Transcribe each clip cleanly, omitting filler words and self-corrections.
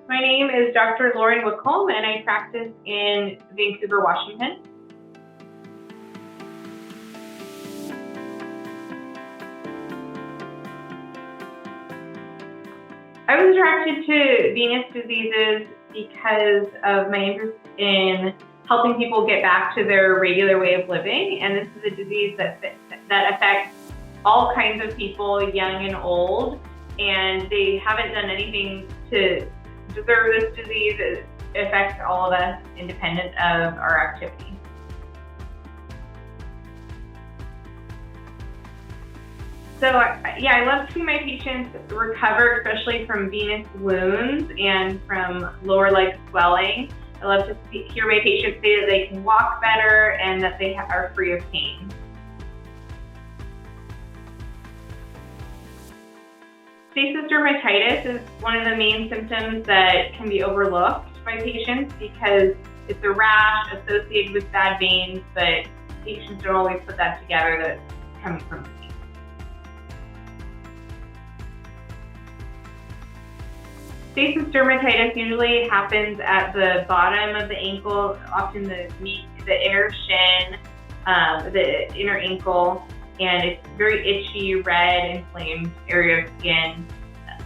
My name is Dr. Lauren Wikholm, and I practice in Vancouver, Washington. I was attracted to venous diseases because of my interest in helping people get back to their regular way of living. And this is a disease that affects all kinds of people, young and old, and they haven't done anything to deserve this disease. It affects all of us independent of our activity. So I love to see my patients recover, especially from venous wounds and from lower leg swelling. I love to hear my patients say that they can walk better and that they are free of pain. Stasis dermatitis is one of the main symptoms that can be overlooked by patients because it's a rash associated with bad veins, but patients don't always put that together that it's coming from the veins. Stasis dermatitis usually happens at the bottom of the ankle, often the inner shin, the inner ankle, and it's very itchy, red, inflamed area of skin.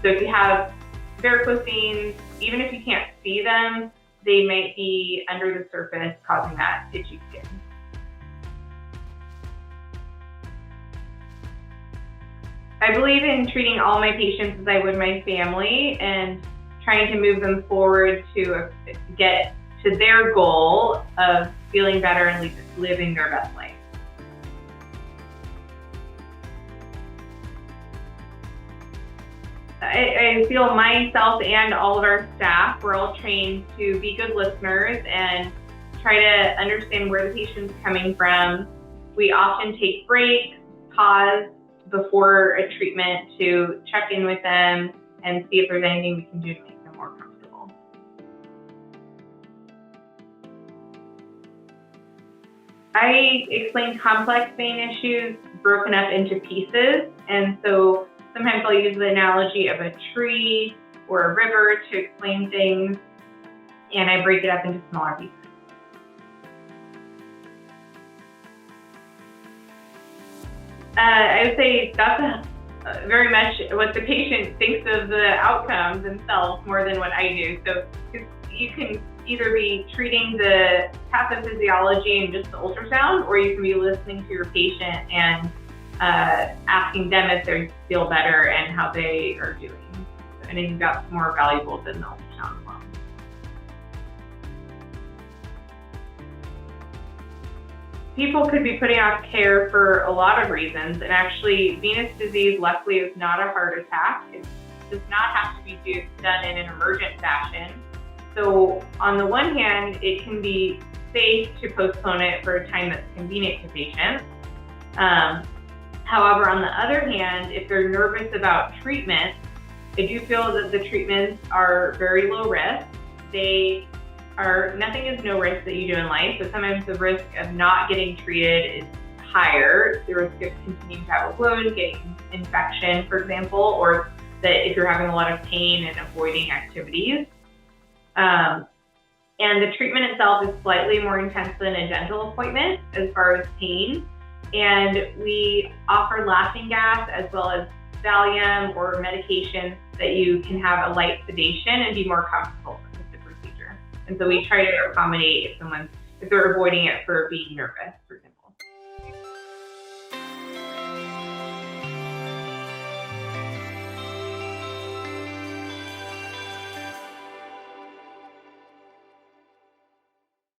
So if you have varicose veins, even if you can't see them, they might be under the surface causing that itchy skin. I believe in treating all my patients as I would my family and trying to move them forward to get to their goal of feeling better and living their best life. I feel myself and all of our staff, we're all trained to be good listeners and try to understand where the patient's coming from. We often take breaks, pause before a treatment to check in with them and see if there's anything we can do to make them more comfortable. I explain complex vein issues broken up into pieces, and so sometimes I'll use the analogy of a tree or a river to explain things, and I break it up into smaller pieces. I would say that's very much what the patient thinks of the outcomes themselves more than what I do. So you can either be treating the pathophysiology and just the ultrasound, or you can be listening to your patient and asking them if they feel better and how they are doing. And I think that's more valuable than the ultrasound alone. People could be putting off care for a lot of reasons, and actually venous disease, luckily, is not a heart attack. It does not have to be done in an emergent fashion. So on the one hand, it can be safe to postpone it for a time that's convenient to patients. However, on the other hand, if they're nervous about treatment, I do feel that the treatments are very low risk. Nothing is no risk that you do in life, but sometimes the risk of not getting treated is higher. The risk of continuing to have a wound, getting infection, for example, or that if you're having a lot of pain and avoiding activities. And the treatment itself is slightly more intense than a dental appointment as far as pain. And we offer laughing gas as well as Valium or medication that you can have a light sedation and be more comfortable with the procedure. And so we try to accommodate if they're avoiding it for being nervous, for example.